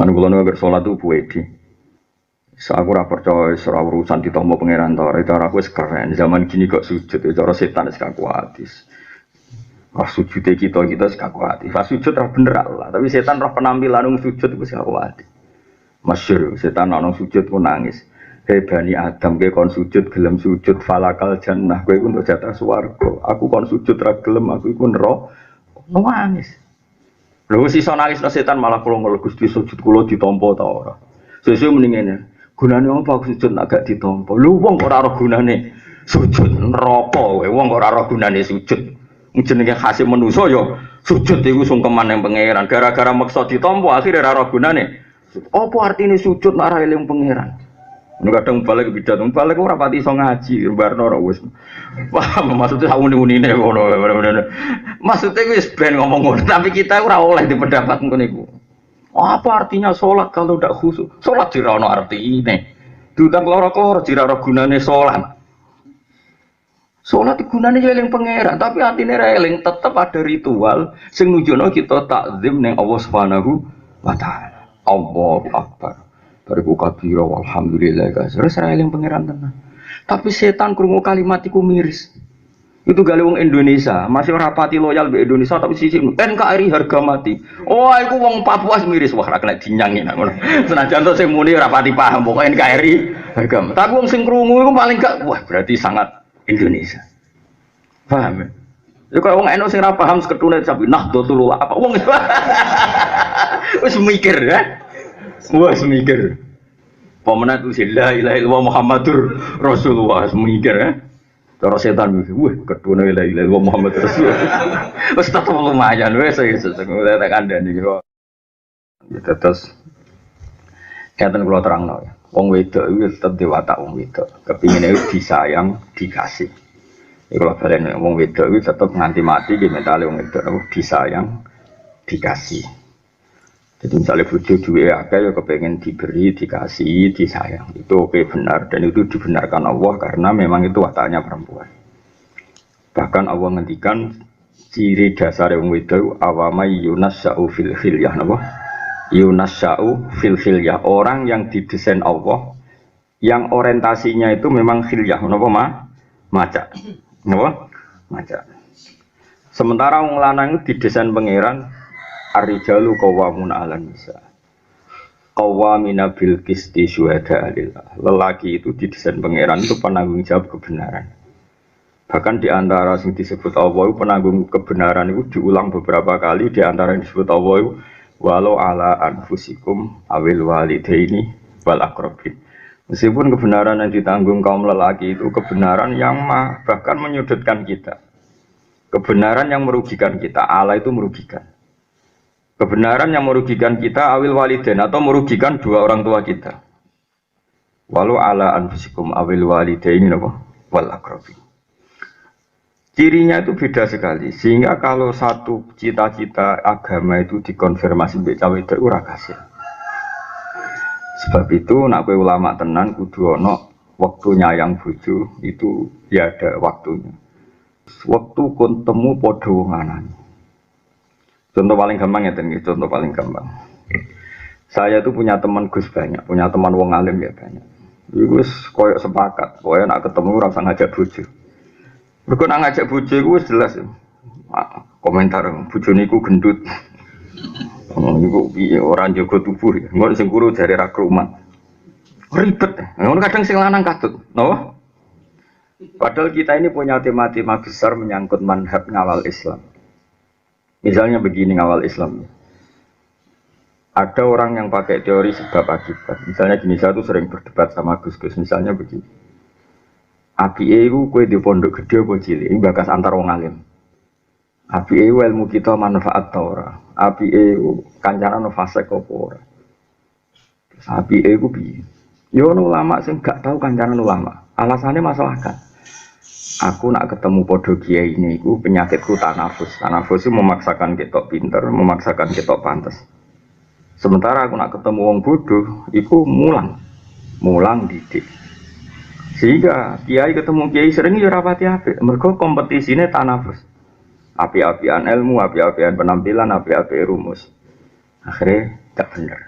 Anu kula nu agar salat itu puedi. Aku ora percaya ora urusan ditampa pangeran ta, cara aku wis keren. Zaman gini kok sujud, cara setan wis kakuatis. Pas sujud kita sekakuati. Pas sujud roh bener Allah, tapi setan roh penampilan nang sujud wis kakuati. Masyhur setan nang sujud ku nangis. Hei Bani Adam, kowe kon sujud gelem sujud falakal jannah, kowe untuk jatah swarga. Aku kon sujud ra gelem, aku iku neraka. Nangis. Lho wis iso nangis setan malah kula ngel Gusti sujud kula ditampa ta ora. Sesuk mending ngene. Gunane apa aku sujud agak ditampa? Lho wong kok ora ora gunane sujud neraka kowe, wong kok ora ora gunane sujud. Jenenge hasil manusa ya sujud iku sungkeman ning pangeran. Gara-gara maksa ditampa akhire ora ora gunane. Apa artine sujud nek ora eling pangeran? Nek kadang balik pidato, balik ora pati iso ngaji, barno ora wis. Paham maksudnya uni-unine ngono. Maksudnya wis ben ngomong ngono, tapi kita ora oleh di pendapat ngono iku. Apa artinya sholat kalau tidak khusyuk? Sholat tidak ada artinya. Diundang keloro-keloro tidak ada gunanya sholat. Sholat gunanya eling pangeran, tapi artinya eling tetap ada ritual sing nunjukno kita takzim ning Allah Subhanahu wa taala. Allahu Akbar. Bariku kabira walhamdulillah guys. Terus eling pangeran tenan. Tapi setan krungu kalimat iku miris. Itu gale wong Indonesia, masih rapati loyal be Indonesia tapi sisi NKRI harga mati. Oh, iku wong Papua miris wah ra kena dinyangi nak ngono. Senajan to sing muni rapati paham pokoke NKRI harga. Tapi wong sing krungu iku paling gak wah berarti sangat Indonesia. Paham ya? Ya kok wong NU sing ra paham seketune sapi Nahdlatul apa wong wis mikir ya. Wis mikir. Pemenang itu la ilaha illallah Muhammadur Rasulullah mikir ya. Cara setan iki, wah kedune la ilaha illallah Muhammad Rasul. Wis tetep lumayan wis tak kandhani iki. Ya terus katen kula terangno ya. Wong wedok iki tetep dewata wong wedok. Kepingine disayang, dikasih. Iki kula balen wong wedok iki tetep nganti mati iki mentale wong wedok disayang, dikasih. Jadi misalnya bojo duwe akeh ya kepengen diberi, dikasih, disayang. Itu oke benar dan itu dibenarkan Allah karena memang itu wataknya perempuan. Bahkan Allah ngendikan ciri dasar wong wedok awamai yunasya'u fil khilyah napa? Yunasya'u fil khilyah, orang yang didesain Allah yang orientasinya itu memang khilyah napa maca. Napa? Maca. Sementara wong lanang didesain pangeran ar-rijalu qawwamuna 'alan nisa. Qawwamina bil qisti syuhada lillah. Lelaki itu didesain pangeran itu penanggung jawab kebenaran. Bahkan di antara yang disebut Allah itu penanggung kebenaran itu diulang beberapa kali di antara yang disebut Allah itu walau ala anfusikum awil walidaini wal aqrabin. Meskipun kebenaran yang ditanggung kaum lelaki itu kebenaran yang bahkan menyudutkan kita. Kebenaran yang merugikan kita, Allah itu merugikan. Kebenaran yang merugikan kita awil walidain atau merugikan dua orang tua kita. Walau ala anfusikum awil walidaini napa wal aqrabin. Cirinya itu beda sekali. Sehingga kalau satu cita-cita agama itu dikonfirmasi mbek cawe itu ora kasil. Sebab itu nak kowe ulama tenan kudu ana wektu nyayang bojo itu ya ada waktunya. Waktu kon temu padha wong lanang. Contoh paling gampang ya, contoh paling gampang. Saya itu punya teman Gus banyak, punya teman wong alim ya banyak. Gus koyok sepakat, koyok nak ketemu rasa ngajak bojo. Mereka nak ngajak bojo itu jelas. Komentar bojo niku gendut. Niku orang jago tubuh ya. Ngono sing guru jare ra krumat. Ribet. Ngono kadang sing lanang katut, no? Padahal kita ini punya tema-tema besar menyangkut manhaj ngawal Islam. Misalnya begini ngawal Islam. Ada orang yang pakai teori sebab akibat. Misalnya gini, saya tuh sering berdebat sama Gus-Gus. Misalnya begini. Apike iku kowe di pondok gede apa cilik? Ini bakas antar wong alim. Apike ilmu kita manfaat ta ora? Apike kancaran fasik apa ora? Terus apike iku piye? Yo ono ulama sing gak tahu kancaran ulama. Alasannya masalah kan. Aku nak ketemu podo kiai ini, aku penyakitku tanafus. Tanafus itu memaksakan ketok pinter, memaksakan ketok pantas. Sementara aku nak ketemu wong bodoh, itu mulang didik. Sehingga kiai ketemu kiai sering ya rapati apik. Mergo kompetisine tanafus. Api-apian ilmu, api-apian penampilan, api-api rumus. Akhirnya tak bener.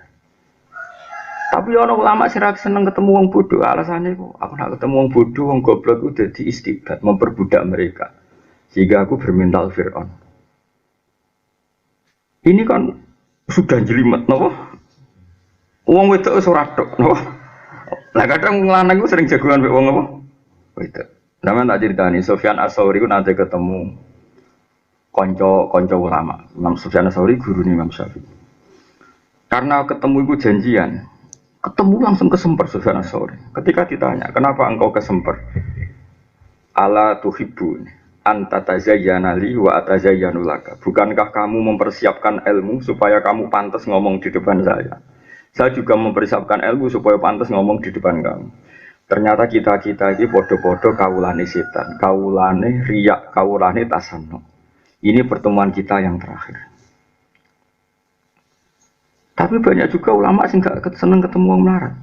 Tapi orang ulama sih seneng ketemu wong bodoh. Alasannya aku nak ketemu wong bodoh, wong goblok itu jadi istibad, memperbudak mereka. Sehingga aku bermental Fir'aun. Ini kan sudah jelimet, nopo? Wong wedok ora tok, nopo? Lah kadang lanang itu sering jagoan mbek wong apa? Wedok. Zaman tak ceritani Sufyan Ats-Tsauri ku nanti ketemu kanca ulama. Imam Sufyan Ats-Tsauri guru Imam Syafi'i. Karena ketemu itu janjian, ketemu langsung kesemper Sufyan Ats-Tsauri. Ketika ditanya, kenapa engkau kesemper? Ala tuhibbun anta tazayyana li wa atazayyanu laka. Bukankah kamu mempersiapkan ilmu supaya kamu pantas ngomong di depan saya? Saya juga mempersiapkan ilmu supaya pantas ngomong di depan kamu. Ternyata kita ini podo-podo kaulane setan, kaulane riak, kaulane tasanno. Ini pertemuan kita yang terakhir. Tapi banyak juga ulama sih nggak seneng ketemu orang melarat.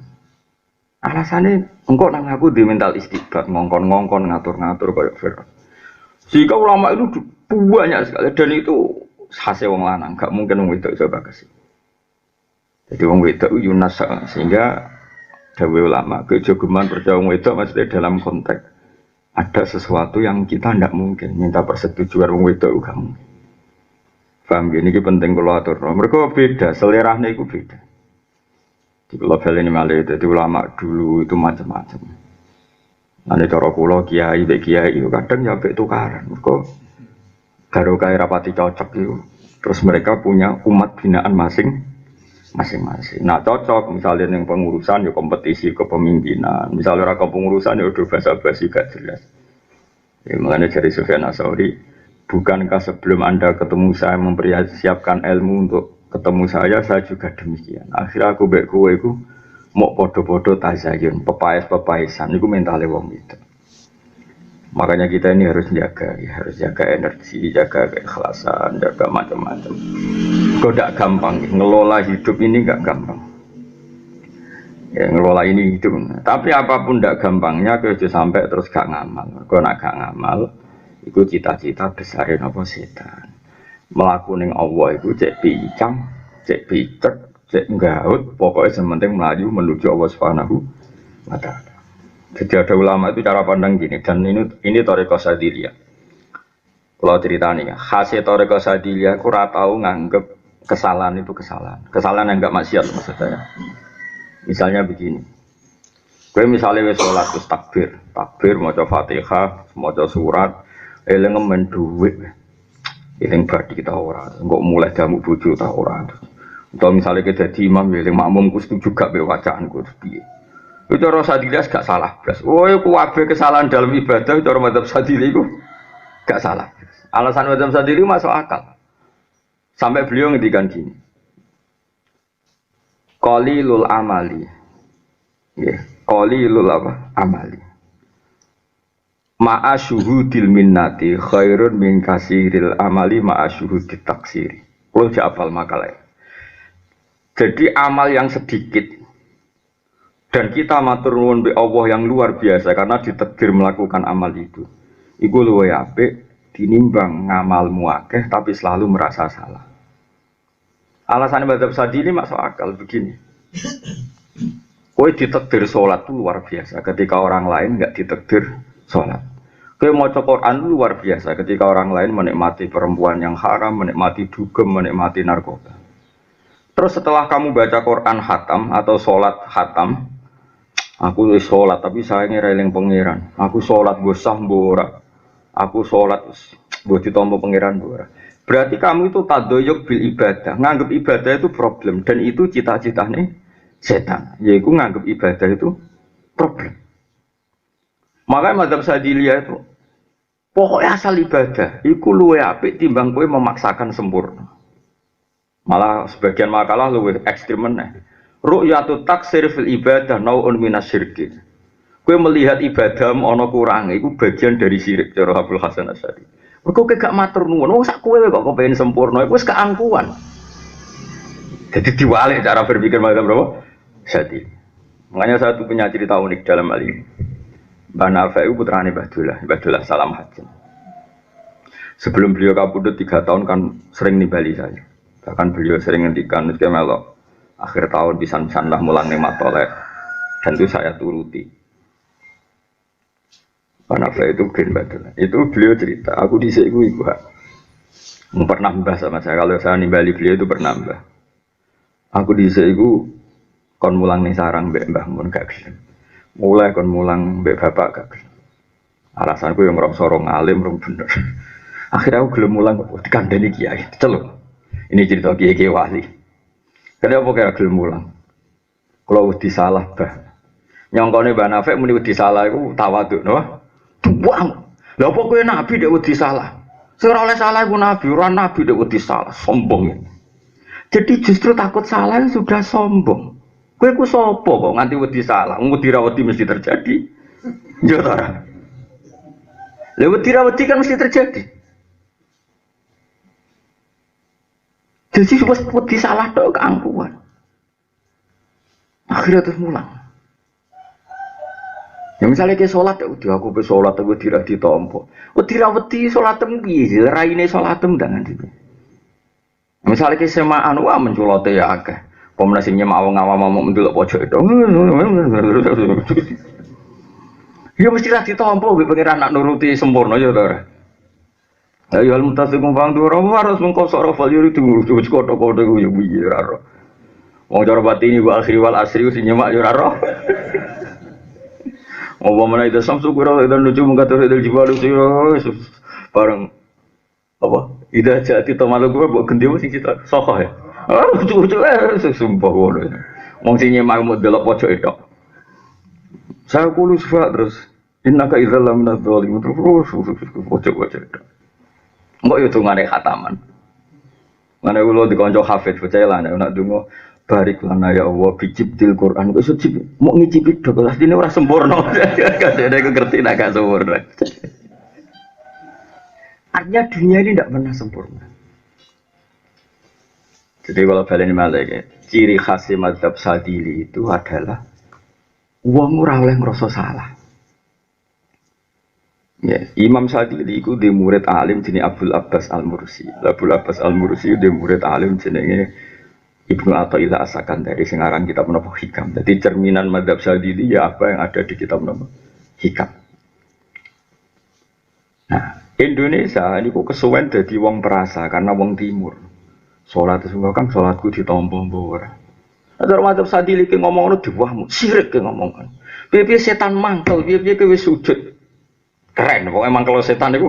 Alasannya engkau nang aku di mental istibad, ngongkon ngatur-ngatur kayak Fir'aun. Jika ulama itu banyak sekali dan itu hasil wong lanang, nggak mungkin wong wedok coba kasih. Jadi wong wedok Yunas sehingga dawe ulama kejogeman percaya wong wedok maksudnya dalam konteks ada sesuatu yang kita tidak mungkin minta persetujuan wong wedok juga mungkin. Paham gini penting kalau atur. Mereka beda, selerahnya itu beda. Di global ini malah jadi ulama dulu itu macam-macam. Nanti cara kula kiai itu kadang ya tukaran. Mereka baru kaya rapati cocok itu. Terus mereka punya umat binaan masing-masing. Nah cocok misalnya yang pengurusan ya kompetisi kepemimpinan. Misalnya orang pengurusan ya udah basa-basi gak jelas. Ya, makanya dari Sufyan Ats-Tsauri, bukankah sebelum Anda ketemu saya mempersiapkan ilmu untuk ketemu saya juga demikian. Akhirnya aku mbek kowe iku mau podo-podo tazayun, pepaes-pepaesan iku mentale wong itu. Makanya kita ini harus jaga, ya, harus jaga energi, jaga keikhlasan, jaga macam-macam. Kok tidak gampang, ngelola hidup ini nggak gampang. Ya ngelola ini hidup, tapi apapun tidak gampangnya, kalau sampai terus gak ngamal. Kalau nak gak ngamal, itu cita-cita besarin apa setan. Melakukan Allah itu cek pincang, cek picek, cek nggaut, pokoknya sementing melaju menuju Allah Subhanahu wa Ta'ala. Jadi ada ulama itu cara pandang gini, dan ini Thariqah Sadiliyah. Kalau ceritanya, khasnya Thariqah Sadiliyah, aku tahu nganggep kesalahan itu kesalahan yang enggak maksiat maksud saya. Misalnya begini, gue misalnya wis sholat terus takbir, maca Fatihah, maca surat, eling ngemen duit, eling badi kita ora, enggak mulai jamu bojo ta ora. Atau misalnya kita jadi imam, eling makmumku setuju gak be wacaanku piye. Itu cara Sadiliyah gak salah blas. Oh, iku kabeh kesalahan dalam ibadah cara madzhab Sadiliyah iku gak salah. Alasan madzhab Sadiliyah masuk akal. Sampai beliau ngendikan gini. Qalilul amali. Nggih, qalilul amali. Ma'a syuhudil minnati khairun min kasiril amali ma'a syuhudit taksiri. Kulo hafal makalah. Jadi amal yang sedikit dan kita matur nuwun be Allah yang luar biasa karena ditakdir melakukan amal itu. Iku luwih apik tinimbang ngamalmu akeh tapi selalu merasa salah. Alasan madzhab Sadili masuk akal begini. Kowe ditakdir sholat itu luar biasa ketika orang lain enggak ditakdir sholat. Kowe maca Quran itu luar biasa ketika orang lain menikmati perempuan yang haram, menikmati dugem, menikmati narkoba. Terus setelah kamu baca Quran khatam atau sholat khatam, aku sholat tapi saya ngereling pangeran. Aku sholat bosah mbora. Aku sholat buat ditompo pangeran mbora. Berarti kamu itu tadoyuk bil ibadah. Nganggep ibadah itu problem dan itu cita-citanya setan. Yaitu nganggep ibadah itu problem. Makanya madzhab Sadiliyah itu pokoknya asal ibadah. Iku luwe apik timbang kowe memaksakan sempurna. Malah sebagian makalah luwe ekstrem meneh. Ru'yatut taksir fil ibadah nau'un minasyirki. Kowe melihat ibadahmu ana kurang iku bagian dari syirik cara Abdul Hasan Asy'ari. Mergo kowe gak matur nuwun, wong sak kowe kok kepengin sempurna iku wis keangkuhan. Jadi diwalik cara berpikir macam berapa? Jadi. Makanya saya tuh punya cerita unik dalam hal ini. Mbah Nafi itu putrane Mbah Dullah Salam Hajin. Sebelum beliau kabudut 3 tahun kan sering nimbali saya. Bahkan beliau sering ngendikan melok Akhir tahun pisan-pisan lah mulang ning matolek. Dan itu saya turuti. Hanafi itu gen badal. Itu beliau cerita, aku dhisik iku iku pernah mbah sama saya. Kalau saya nimbali beliau itu pernah mbah. Aku dhisik iku kon mulang ning sarang mbek Mbah Mun gak gelem. Mulai kon mulang mbek bapak gak gelem. Alasanku yang ngrasa ora ngalim rong bener. Akhirnya aku gelem mulang kok dikandani kiai. Celuk. Ini cerita kiai wali. Kenapa kira gelem mulang? Kalau wedi salah bah. Nyongkone Mbah Nafek muni wedi salah iku tawaduk, no? Wah. Lah apa kowe nabi dek wedi salah? Sing ora oleh salah iku nabi, ora nabi dek wedi salah, sombong. Jadi justru takut salah sudah sombong. Kowe ku sapa kok nganti wedi salah? Wedi ra wedi mesti terjadi. Yo ta ora? Lah wedi ra wedi kan mesti terjadi. Jadi wedi salah tok keangkuhan. Akhirnya terus mulang. Ya misalnya ke sholat, udah aku ke sholat, aku tidak ditompo. Tidak wedi sholat tembi, raine sholat tendangan itu. Misalnya ke semaan, wah menculot ya agak. Komunikasinya mau ngawam mau mendelok pojok itu. Ya mesti lah ditompo, pengen anak nuruti sempurna ya tora. Ya al mutasikum bang tuh orang harus mengkosok rafal yuri tunggu coba kotor gue ya raro. Wong cara batini wa akhiri wal asri sing nyemak yo ora roh. Apa mana itu samsu kura itu nuju mengkatur itu jibalu sira bareng apa? Ida jati tomalu gua mbok gendhe sing cita sokoh ya. Ah lucu-lucu sumpah ngono. Wong sing nyemak mau delok pojok itu. Saya kulus fa terus innaka idzal lamina dzalimin terus pojok-pojok itu. Mbok yo dungane khataman. Mana ulo dikonco hafid percaya lah nek donga barik lana ya Allah bijibdil Quran kok iso mau ngicipi dok lah dene ora sempurna. Kadene aku ngerti nek gak sempurna. Artinya dunia ini tidak pernah sempurna. Jadi kalau balen malih ciri khas mazhab Sadili itu adalah wong ora oleh ngrasa salah. Ya, Imam Sadili itu dia murid alim jenenge Abdul Abbas Al-Mursi. Abdul Abbas Al-Mursi dia murid alim jenenge Ibnu Athaillah As-Sakandari sing aran kitab menapa Hikam. Jadi cerminan mazhab Sadili ya apa yang ada di kitab menapa Hikam. Nah, Indonesia ini kok kesuwen dadi wong perasa karena wong timur. Salat semua kan salatku ditampa ora. Ada mazhab Sadili ki ngomong ngono diwahmu, sirik ki ngomong. Piye setan mangkel, piye kowe wis sujud. Keren, pokoknya emang kalau setan itu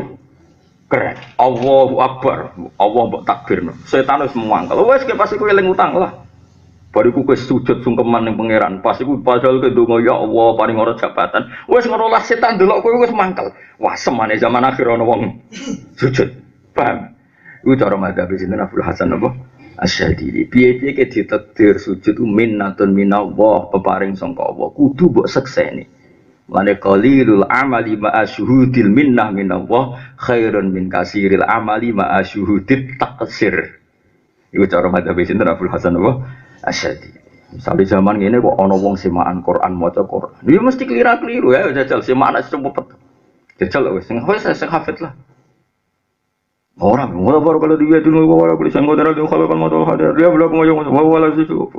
keren. Allahu Akbar, Allah mbok takbirno. Setan wis mangkel. Wis ke pas iku eling utang lah. Bariku kowe sujud sungkeman ning pangeran. Pas iku padahal ke donga ya Allah paring ora jabatan. Wis ngono lah setan delok kowe wis mangkel. Wah, semane zaman akhir ana wong sujud. Paham? Iku cara madzhab sinten Abdul Hasan apa? Asy-Syadzili. Piye-piye ke ditakdir sujud minnatun minallah, peparing sangka Allah. Kudu mbok sekseni. Mane qalilul amali ma'a syuhudil minnah minallah khairun min kasiril amali ma'a syuhudit taqsir. Iku cara madzhab sinten Abdul Hasan apa? Asy-Syadzili. Misale zaman ngene kok ana wong semaan Quran maca Quran. Ya mesti keliru ya jajal semaan cepet. Jajal wis sing hafid lah. Orang baru kalau dia dulu baru beli sanggup darah dia kalau kan modal hadir dia belum ngomong wala situ.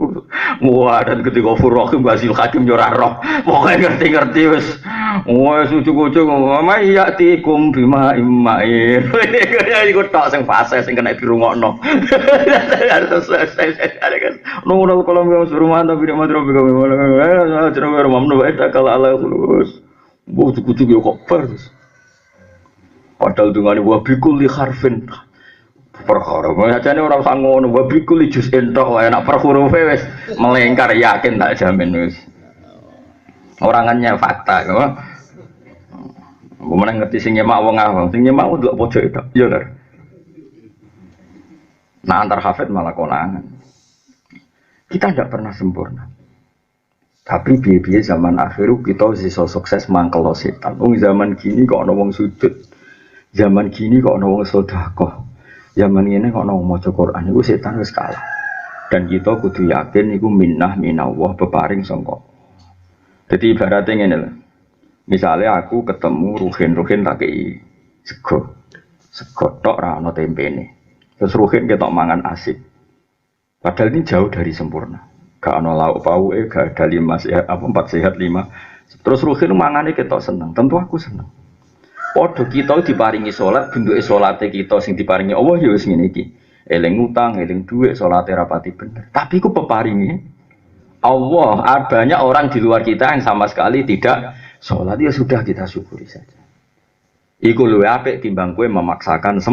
Wah dan ketika Furohim Basil Hakim Jorarok pokoknya ngerti wes. Wah sucu-sucu mama iya tikum bima imain. Ini ikut tak sing fase sing kena dirungokno. Harus selesai ada kan. Nunggu kalau mau suruh mantap video matro bega mana. Jangan bermamnu baik kalau Allah lulus. Bu cucu yo kok terus. Padahal dungane wa bikul li harfin perkara. Macane ora usah ngono wa bikul li juz entok wae nek per hurufe wis melengkar yakin tak jamin wis. Orangannya fakta kok. Gimana ngerti sing nyemak wong awam, sing nyemak ndelok pojok itu. Ya lho. Nah antar hafid malah konangan. Kita tidak pernah sempurna. Tapi biaya zaman akhir kita bisa sukses mangkel setan. Wong zaman gini kok ana wong sujud. Zaman gini kok ana wong sedekah. Zaman ngene kok ana wong maca Quran iku setan wis kalah. Dan kita kudu yakin iku minnah minallah peparing sangka. Jadi ibaratnya ngene lho. Misale aku ketemu Ruhin tak kei sego. Sego tok ra ana tempene. Terus Ruhin ketok mangan asik. Padahal ini jauh dari sempurna. Gak ono lauk pauke, gak ada 5 sehat, 4 sehat 5. Terus ruhin mangane ketok seneng. Tentu aku seneng. Padha kita diparingi salat, bentuke salate kita sing diparingi Allah ya wis ngene iki. Eling utang, eling dhuwit, salate rapati bener. Tapi iku peparingi Allah. Banyak orang di luar kita yang sama sekali tidak salat, ya sudah kita syukuri saja. Iku luwih apik timbang kowe memaksakan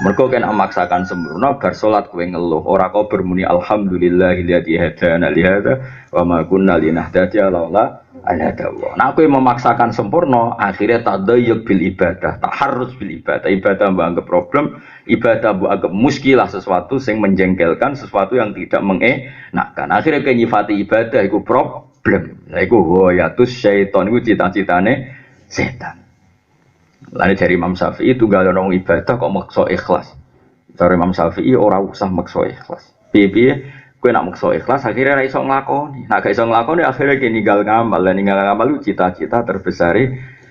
mergo kan memaksakan sempurna bar salat kowe ngeluh ora kok bermuni alhamdulillahilladzi hadana li hadza wa ma kunna linahtadiya laula an hadallah. Nah kowe memaksakan sempurna akhirnya tadayyuk bil ibadah, taharruz bil ibadah mbok anggap problem, ibadah mbok anggap muskilah, sesuatu sing menjengkelkan, sesuatu yang tidak mengenakkan. Akhirnya kowe nyifati ibadah iku problem. Lah iku yatus syaiton iku cita-citane setan. Lalu dari Imam Syafi'i itu gak ada orang ibadah kok maksa ikhlas. Dari Imam Syafi'i orang usah maksa ikhlas. Piye-piye, gue nak maksa ikhlas akhirnya ra iso nglakoni. Nak gak iso nglakoni akhirnya kayak ninggal ngamal. Dan ninggal ngamal itu cita-cita terbesar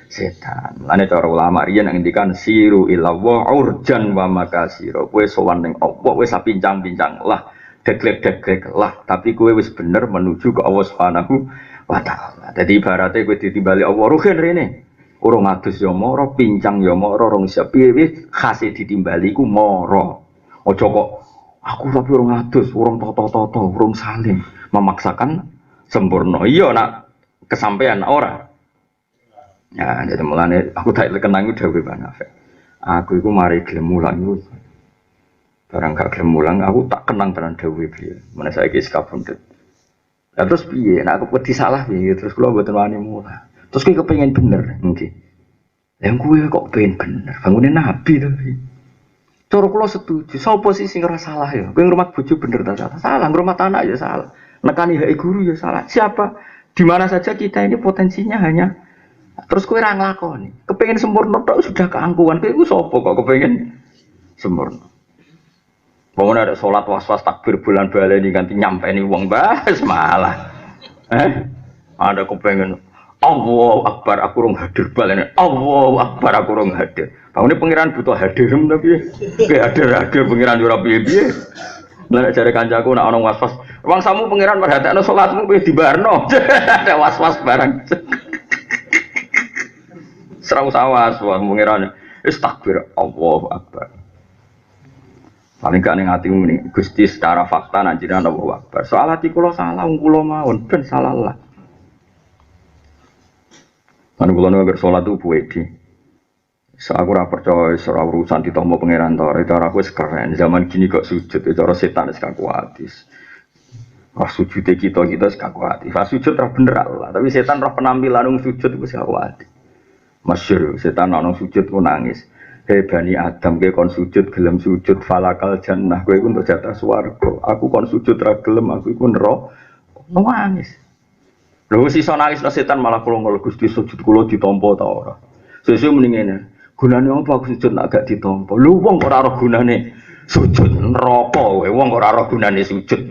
setan. Lalu cara ulama riyen yang ngendikan siru ilallah urjan wa makasiro. Gue sowan ning Allah, gue sapincang-pincang lah, deglek-deglek lah. Tapi gue wis bener menuju ke Allah Subhanahu wa taala. Jadi ibaratnya gue ditimbali Allah ruhen rene. Urung adus ya moro, pincang ya moro, rong sepi wis khase ditimbali ku moro. Aja kok aku tapi urung adus, urung toto-toto, urung saling memaksakan sempurna. Iya nak kesampaian ora. Ya, jadi mulane aku tak kenang dhewe Bang Afek. Aku iku mari gelem mulang iku. Barang gak gelem mulang aku tak kenang tenan dhewe piye. Mana saiki sekabundut. Lah terus piye? Nek aku wedi salah piye? Terus kula mboten wani mulang. Terus gue kepengen bener, mungkin. Yang gue kok pengen bener, bangunin Nabi tapi. Cara kula setuju, sopo sih sing ora salah ya. Kowe ngrumat bojo bener ta salah? Salah, ngrumat anak ya salah. Nekani hak guru ya salah. Siapa? Di mana saja kita ini potensinya hanya terus kowe ra nglakoni. Kepengen sempurna tok sudah keangkuhan. Kowe iku sopo kok kepengen sempurna? Bangun ada sholat was-was takbir bulan baleni ganti nyampeni wong bahas malah. Ada kepengen Allahu Akbar aku rong hadir balene. Allahu Akbar aku rong hadir. Bangune pangeran butuh hadirem tapi hadir pangeran ora piye-piye. Lah jare kancaku nek ana was-was, wong samu pangeran merhatekno salatmu kowe dibarno. Ada was-was barang. Serau sawas wong pangeran wis takbir Allahu Akbar. Paling gak ning atimu ning Gusti secara fakta nek jenengan Allahu Akbar. Soal ati kula salah wong kula mawon ben salah lah. Kan kula nek salat itu puedi. Aku ora percaya ora urusan ditompo pangeran to. Cara aku wis keren. Zaman gini kok sujud cara setan wis kakuatis. Wah sujude kita wis kakuatis. Wah sujud ra bener Allah, tapi setan roh penampilan wong sujud wis kakuatis. Masyhur setan ana sujud ku nangis. Hei Bani Adam ke kon sujud gelem sujud falakal jannah kowe iku untuk jatah swarga. Aku kon sujud ra gelem aku iku neraka. Nangis. Lho sisa nangis setan malah kula ngel Gusti sujud kula ditampa ta ora. Sesuk muni ngene, gunane apa aku sujud nek gak ditampa? Lho wong ora ora gunane sujud neraka kowe, wong ora ora gunane sujud.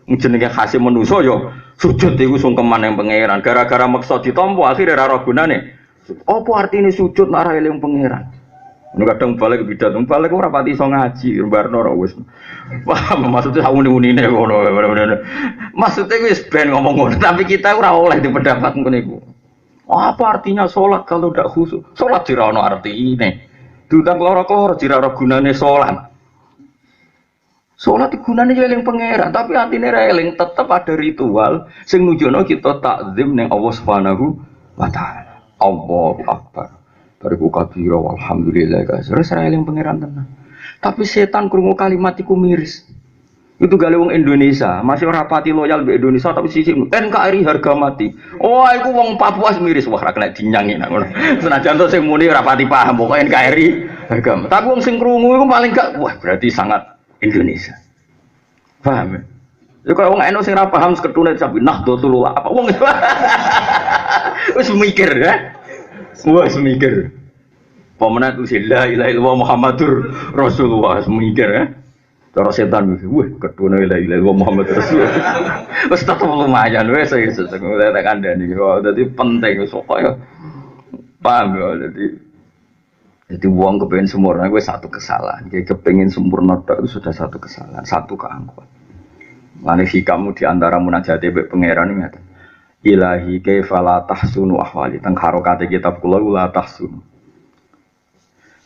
Jenenge khase manusa ya sujud iku sungkeman ning pangeran. Gara-gara maksa ditampa akhire ora ora gunane. Apa artine sujud nek ora eling pangeran? Nek kadang balik balik ora pati iso ngaji, barno ora wis. Wah, maksudnya sak uni-unine ngono. Maksudnya wis ben ngomong ngono, tapi kita ora oleh di pendapat ngono iku. Apa artinya salat kalau ndak khusyuk? Salat ora ono artine. Diundang loro-loro ora ono gunane salat. Salat gunane yo eling pangeran, tapi atine ra eling, tetep ada ritual sing nujono kita takzim ning Allah Subhanahu wa taala. Allahu Akbar. Bariku kabira walhamdulillah guys. Ora eling pangeran tenan. Tapi setan krungu kalimat iku miris. Itu gale wong Indonesia, masih ora pati loyal mbek Indonesia tapi sisi NKRI harga mati. Oh, iku wong Papua miris wah ra kena dinyangi nak ngono. Senajan to sing muni ora pati paham pokoke NKRI harga. Tapi wong sing krungu iku paling gak wah berarti sangat Indonesia. Paham ya? Ya kaya wong NU sing ora paham seketune sampe Nahdlatul apa wong wis mikir ya. Wah, semikir. Pemenang itu la ilaha illallah Muhammadur Rasulullah, semikir ya. Cara setan wis, wah, kedua la ilaha illallah Muhammadur Rasulullah. Wis tetep lumayan wis saya tak kandhani. Dadi penting wis kaya paham ya jadi wong kepengin sempurna kuwi satu kesalahan. Kayak kepengin sempurna itu sudah satu kesalahan, satu keangkuhan. Mane hikamu di antara munajat mbek pangeran ngeten. Ilahi kaifa la tahsunu ahwali. Teng harokate kitab kula la tahsunu.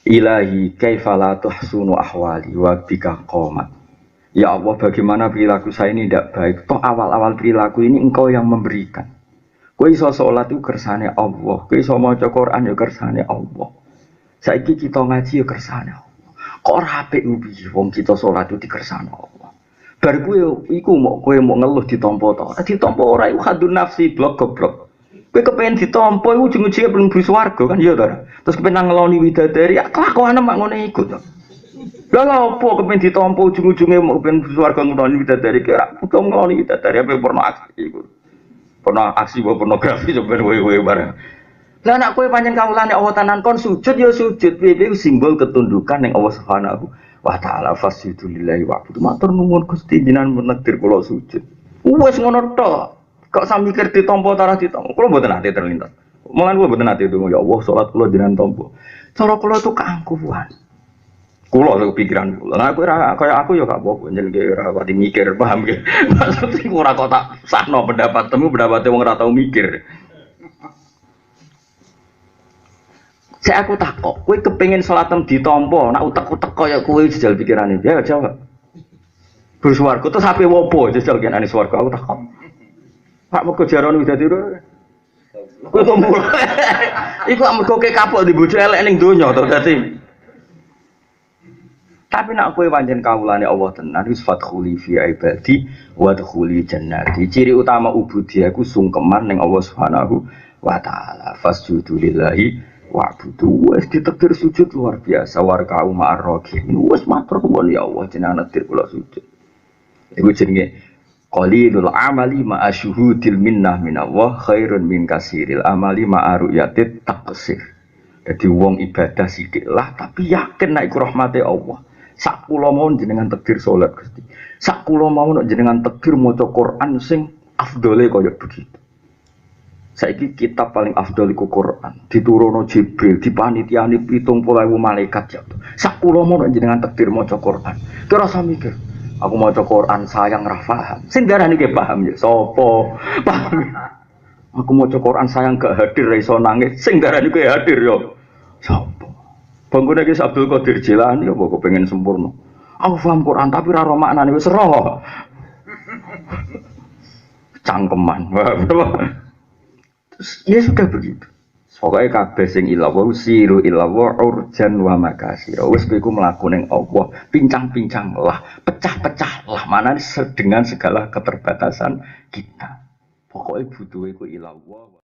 Ilahi kaifa la tahsunu ahwali wa bika qomat. Ya Allah, bagaimana perilaku saya ini tidak baik. Toh awal-awal perilaku ini engkau yang memberikan. Kowe iso salat itu kersane Allah. Kowe iso maca Quran ya kersane Allah. Saiki kita ngaji ya kersane Allah. Kok ora apik piye wong kita salat itu dikersane Allah. Bar kowe iku kowe mau ngeluh ditampa to. Ditampa ora iku hadun nafsi blok goblok. Kowe kepengin ditampa iku ujung-ujunge mlebu swarga kan ya to. Terus kepengin ngeloni widadari, kelakuane mak ngene iku to. Lah opo kepengin ditampa ujung-ujunge mau ben swarga ngeloni widadari kira butuh ngeloni widadari apa porno aksi iku. Porno aksi apa pornografi sampeyan kowe bareng. Lah nek kowe pancen kawulane Allah tenan kon sujud ya sujud piye simbol ketundukan ning Allah Subhanahu wa ta'ala fasjudu lillahi wa'budu. Matur nuwun Gusti jenengan menekdir kula sujud. Wis ngono tok. Kok sami mikir ditampa ta ora ditampa. Kula mboten ate terlintas. Mulan kula mboten ate ndonga ya Allah salat kula jenengan tampa. Cara kula itu keangkuhan. Kula kepikiran kula. Nah kowe ora kaya aku ya gak apa-apa jenenge ora pati mikir paham ge. Maksud ora kok tak sahno pendapatmu pendapate wong ora tau mikir. Saya aku takok, kowe kepengin salatem ditampa, nak utek-utek kaya kowe jajal pikirane. Ya jawab. Bus swarga terus ape wopo jajal kenane swarga aku takok. Pak moko jarane widadari. Kowe kok mulai. Iku amarga kowe kapok di bojo elek ning donya to dadi. Tapi nak kowe pancen kawulane Allah tenan wis fadkhuli fi ibadi wa dkhuli jannati. Ciri utama ubudiyah ku sungkeman ning Allah Subhanahu wa taala. Fasjudu lillahi wa'budu wis ditakdir sujud luar biasa warka'u ma'arraqin wis matur nuwun ya Allah jenengan takdir kula sujud iku jenenge qalilul amali ma'a syuhudil minnah minallah khairun min kasiril amali ma'a ru'yatit taqsir. Dadi wong ibadah sithik lah tapi yakin nek iku rahmate Allah. Sak kula mawon jenengan takdir salat Gusti. Sak kula mawon jenengan takdir maca Quran sing afdole kaya begitu. Saiki kitab paling afdal iku Quran, diturunno Jibril, dipanitiani 70.000 malaikat jatuh. Sak kula mono jenengan takdir maca Quran. Kira rasa mikir, aku maca Quran sayang ra paham. Sing darani ki paham ya sapa? Paham. Aku maca Quran sayang gak hadir ra iso nangis. Sing darani ki hadir yo. Sapa? Banggone ki Abdul Qadir Jilani apa kok pengen sempurna. Aku paham Quran tapi ra ro maknane wis roh. Cangkeman. Ya sudah begitu. Pokoknya kabeh sing ilawa siru ilawa urjan wa makasir. Wis kowe iku mlaku ning Allah, pincang-pincang lah, pecah-pecah lah mana dengan segala keterbatasan kita. Pokoknya butuh iku ilawa.